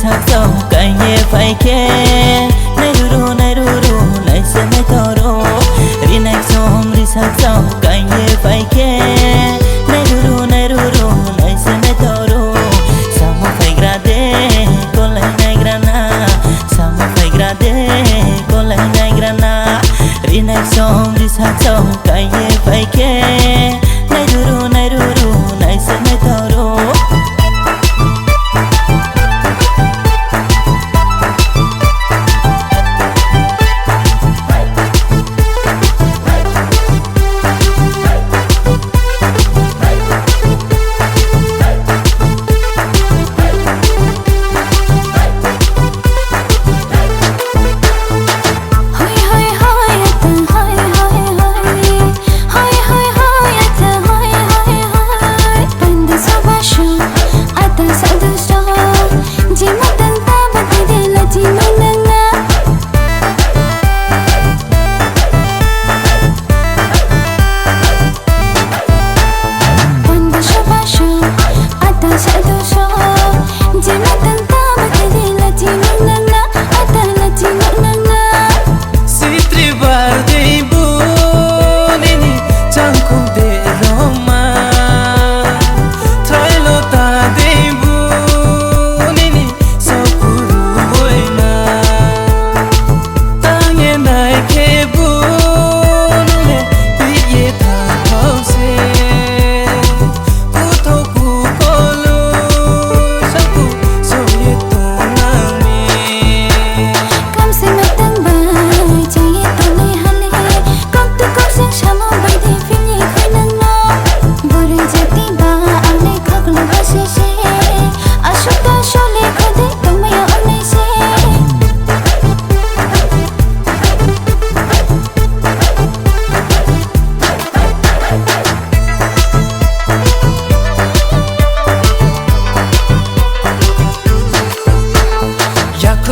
sakso kanye faike nairuru naise metoro rinak som risakso kanye faike nairuru naise metoro samo faigrade kolai naigrana samo faigrade kolai naigrana rinak som risakso kanye faike nairuru naise metoro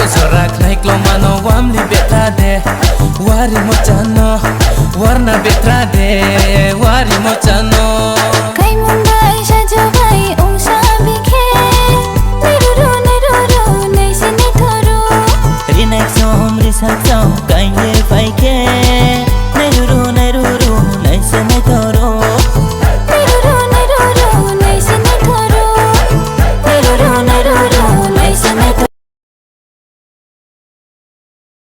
Zorak naik lomano wamli betrade wari mochano warna betrade wari mochano